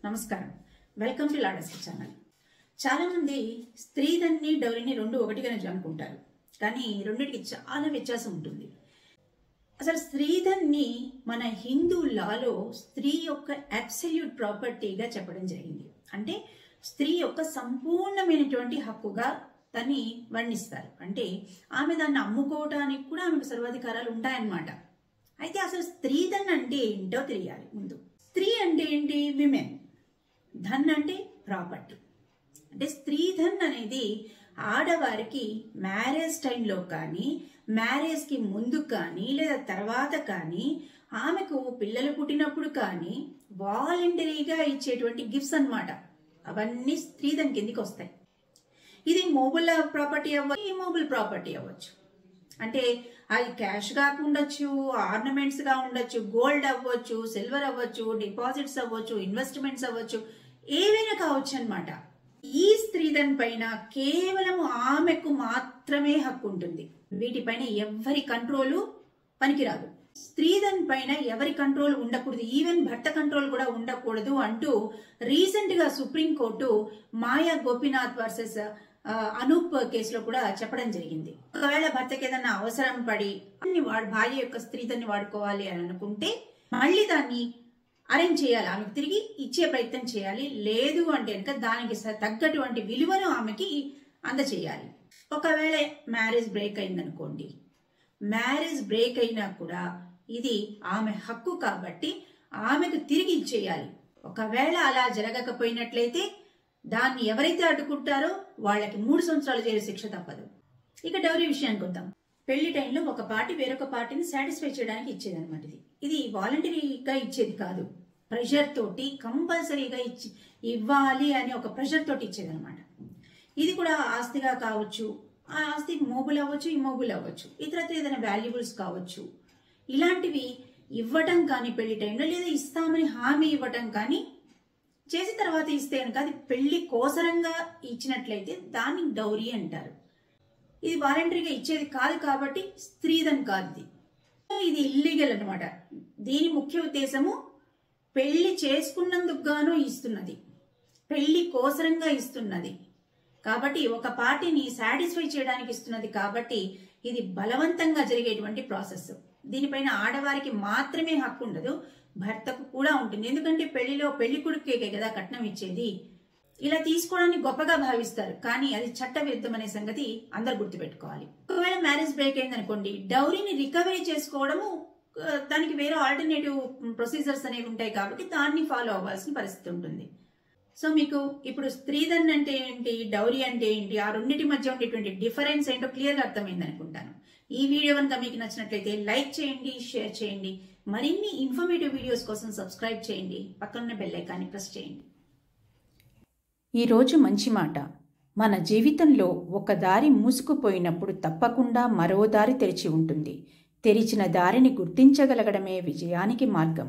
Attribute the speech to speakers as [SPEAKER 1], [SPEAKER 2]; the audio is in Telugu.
[SPEAKER 1] నమస్కారం. వెల్కమ్ టు లాడస్ ఛానల్. చాలా మంది స్త్రీధన్ని డౌరీని రెండు ఒకటిగానే అనుకుంటారు, కానీ రెండింటికి చాలా వ్యత్యాసం ఉంటుంది. అసలు స్త్రీధన్ని మన హిందూ లాలో స్త్రీ యొక్క అబ్సల్యూట్ ప్రాపర్టీగా చెప్పడం జరిగింది. అంటే స్త్రీ యొక్క సంపూర్ణమైనటువంటి హక్కుగా దాన్ని వర్ణిస్తారు. అంటే ఆమె దాన్ని అమ్ముకోవడానికి కూడా ఆమెకు సర్వాధికారాలు ఉంటాయన్నమాట. అయితే అసలు స్త్రీధన్ అంటే ఏంటో తెలియాలి. ముందు స్త్రీ అంటే ఏంటి? విమెన్. ధన్ అంటే ప్రాపర్టీ. అంటే స్త్రీధన్ అనేది ఆడవారికి మ్యారేజ్ టైంలో కానీ, మ్యారేజ్కి ముందు కానీ, లేదా తర్వాత కానీ, ఆమెకు పిల్లలు పుట్టినప్పుడు కానీ వాలంటరీగా ఇచ్చేటువంటి గిఫ్ట్స్ అన్నమాట. అవన్నీ స్త్రీధన్ కిందికి వస్తాయి. ఇది మూవబుల్ ప్రాపర్టీ అవ్వచ్చు, ఇమూవబుల్ ప్రాపర్టీ అవ్వచ్చు. అంటే అది క్యాష్ గా ఉండొచ్చు, ఆర్నమెంట్స్ గా ఉండొచ్చు, గోల్డ్ అవ్వచ్చు, సిల్వర్ అవ్వచ్చు, డిపాజిట్స్ అవ్వచ్చు, ఇన్వెస్ట్మెంట్స్ అవ్వచ్చు, ఏవైనా కావచ్చు అన్నమాట. ఈ స్త్రీధన్ పైన కేవలం ఆమెకు మాత్రమే హక్కు ఉంటుంది. వీటిపైన ఎవరి కంట్రోలు పనికిరాదు. స్త్రీధన్ పైన ఎవరి కంట్రోల్ ఉండకూడదు, ఈవెన్ భర్త కంట్రోల్ కూడా ఉండకూడదు అంటూ రీసెంట్ గా సుప్రీంకోర్టు మాయా గోపీనాథ్ వర్సెస్ అనూప్ కేసులో కూడా చెప్పడం జరిగింది. ఒకవేళ భర్తకి ఏదైనా అవసరం పడి భార్య యొక్క స్త్రీధన్ని వాడుకోవాలి అని అనుకుంటే మళ్ళీ దాన్ని అరేంజ్ చేయాలి, ఆమెకు తిరిగి ఇచ్చే ప్రయత్నం చేయాలి. లేదు అంటే కనుక దానికి తగ్గటువంటి విలువను ఆమెకి అందచేయాలి. ఒకవేళ మ్యారేజ్ బ్రేక్ అయిందనుకోండి, మ్యారేజ్ బ్రేక్ అయినా కూడా ఇది ఆమె హక్కు కాబట్టి ఆమెకు తిరిగి ఇచ్చేయాలి. ఒకవేళ అలా జరగకపోయినట్లయితే దాన్ని ఎవరైతే అడ్డుకుంటారో వాళ్ళకి 3 సంవత్సరాల జైలు శిక్ష తప్పదు. ఇక డౌరీ విషయానికి వద్దాం. పెళ్లి టైంలో ఒక పార్టీ వేరొక పార్టీని సాటిస్ఫై చేయడానికి ఇచ్చేది అనమాట. ఇది వాలంటరీగా ఇచ్చేది కాదు, ప్రెషర్ తోటి కంపల్సరీగా ఇవ్వాలి అని ఒక ప్రెషర్ తోటి ఇచ్చేది అనమాట. ఇది కూడా ఆస్తిగా కావచ్చు, ఆ ఆస్తి మూవబుల్ అవ్వచ్చు, ఇమ్మూవబుల్ అవ్వచ్చు, ఇతరత్ర ఏదైనా వాల్యుబుల్స్ కావచ్చు. ఇలాంటివి ఇవ్వటం కానీ పెళ్లి టైంలో, లేదా ఇస్తామని హామీ ఇవ్వటం కానీ చేసిన తర్వాత ఇస్తే కనుక అది పెళ్లి కోసరంగా ఇచ్చినట్లయితే దాన్ని డౌరీ అంటారు. ఇది వాలంటరీగా ఇచ్చేది కాదు కాబట్టి స్త్రీధన్ కాదు. ఇది ఇల్లీగల్ అనమాట. దీని ముఖ్య ఉద్దేశము పెళ్లి చేసుకున్నందుకు గాను ఇస్తున్నది, పెళ్లి కోసరంగా ఇస్తున్నది కాబట్టి, ఒక పార్టీని సాటిస్ఫై చేయడానికి ఇస్తున్నది కాబట్టి ఇది బలవంతంగా జరిగేటువంటి ప్రాసెస్. దీనిపైన ఆడవారికి మాత్రమే హక్కు ఉండదు, భర్తకు కూడా ఉంటుంది. ఎందుకంటే పెళ్లిలో పెళ్లి కొడుకుకే కదా కట్నం ఇచ్చేది. ఇలా తీసుకోవడాన్ని గొప్పగా భావిస్తారు, కానీ అది చట్ట విరుద్ధం అనే సంగతి అందరు గుర్తుపెట్టుకోవాలి. ఒకవేళ మ్యారేజ్ బ్రేక్ అయింది అనుకోండి, డౌరీని రికవరీ చేసుకోవడము దానికి వేరే ఆల్టర్నేటివ్ ప్రొసీజర్స్ అనేవి ఉంటాయి కాబట్టి దాన్ని ఫాలో అవ్వాల్సిన పరిస్థితి ఉంటుంది. సో మీకు ఇప్పుడు స్త్రీధన్ అంటే ఏంటి, డౌరీ అంటే ఏంటి, ఆ రెండింటి మధ్య ఉండేటువంటి డిఫరెన్స్ ఏంటో క్లియర్గా అర్థమైంది అనుకుంటాను. ఈ వీడియో కనుక మీకు నచ్చినట్లయితే లైక్ చేయండి, షేర్ చేయండి. మరిన్ని ఇన్ఫర్మేటివ్ వీడియోస్ కోసం సబ్స్క్రైబ్ చేయండి, పక్కన బెల్ ఐకాన్ని ప్రెస్ చేయండి. ఈరోజు మంచి మాట. మన జీవితంలో ఒక దారి మూసుకుపోయినప్పుడు తప్పకుండా మరో దారి తెరిచి ఉంటుంది. తెరిచిన దారిని గుర్తించగలగడమే విజయానికి మార్గం.